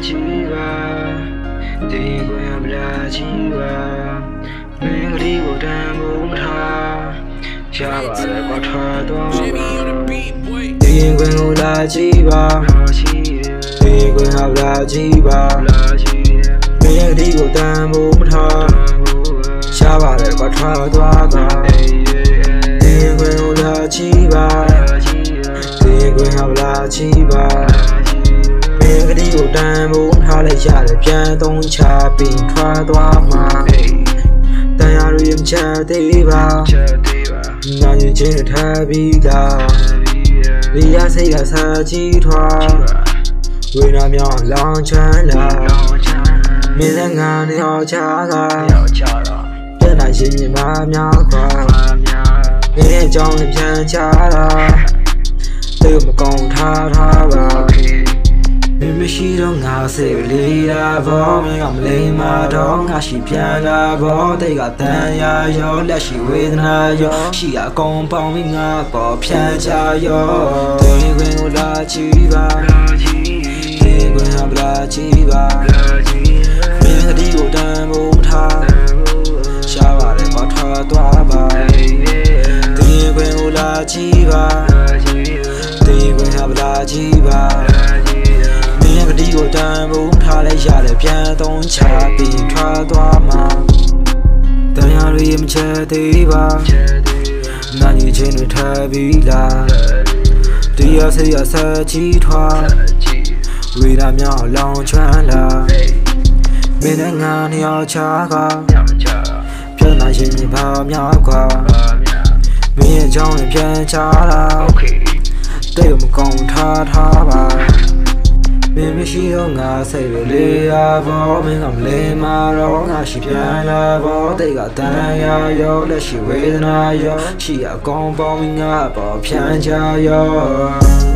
chiva Di gwen bla chiva Ming ri go dan bung tha Cha ba le kwa tha twa Di gwen la chiva Di gwen bla chiva Ming ri go dan bung tha Cha ba le kwa tha twa ga Di gwen la chiva Di gwen bla chiva Ming ri go dan bung tha le cha le pian tong cha pin thwa twa ma Dan ya ru yim cha de ba Na yin chin tha bi da Li ya sei ga sa chi thwa Wei na miao lang chan la Min le nga ni hao cha ga Pian na yin yin ma miao kwa Min le jiang le pian cha la Dei ma gong tha tha baမရှိတော့ငါစိတ်လေးတာဘောမင်းကမလိမ္မာတော့ငါရှိပြန်လာဘောတိတ်ကတန်ရာရောလက်ရှိဝေဒနာရောရှိအကုန်ပေါင်းပြီးငါပေါ်ဖြန်းချရောဒီခွင်ကိုလာချီပါဒီခွင်ကလာချီပါမင်းကဒီကိုတန်ဖို့ထားရှားပါတယ်ပေါ်ထွက်သွားပါဒီခွင်ကိုလာချီပါဒီခွင်ကလာချီပါဒီကိုတန်ဖို့ထားလိုက်ရတယ်ပြန်သုံးချပြီးထွက်သွားမှာတန်ရရီမချက်သေးပါနာညီချင်းတွေထပ်ပြီးလားတရားစိတ်ရဆက်ချီထွားဝေရာမြောက်လောင်ချမ်းလာမင်းနဲ့ငါနှစ်ယောက်ချာကပြန်လာရင်ဘာများကွာမင်းရဲ့ကြောင်းနဲ့ပြန်ချလာတိတ်မကောင်းထားပါမင်းမရှိတော့ငါစိတ်လေးရဘောမင်းကမလေးမာတော့ငါရှိပြန်လာဘောတိတ်ကတန်ရာရောလက်ရှိဝေဒနာရောရှိအကောင်ပေါင်းငါပေါ်ဖြန်းချရော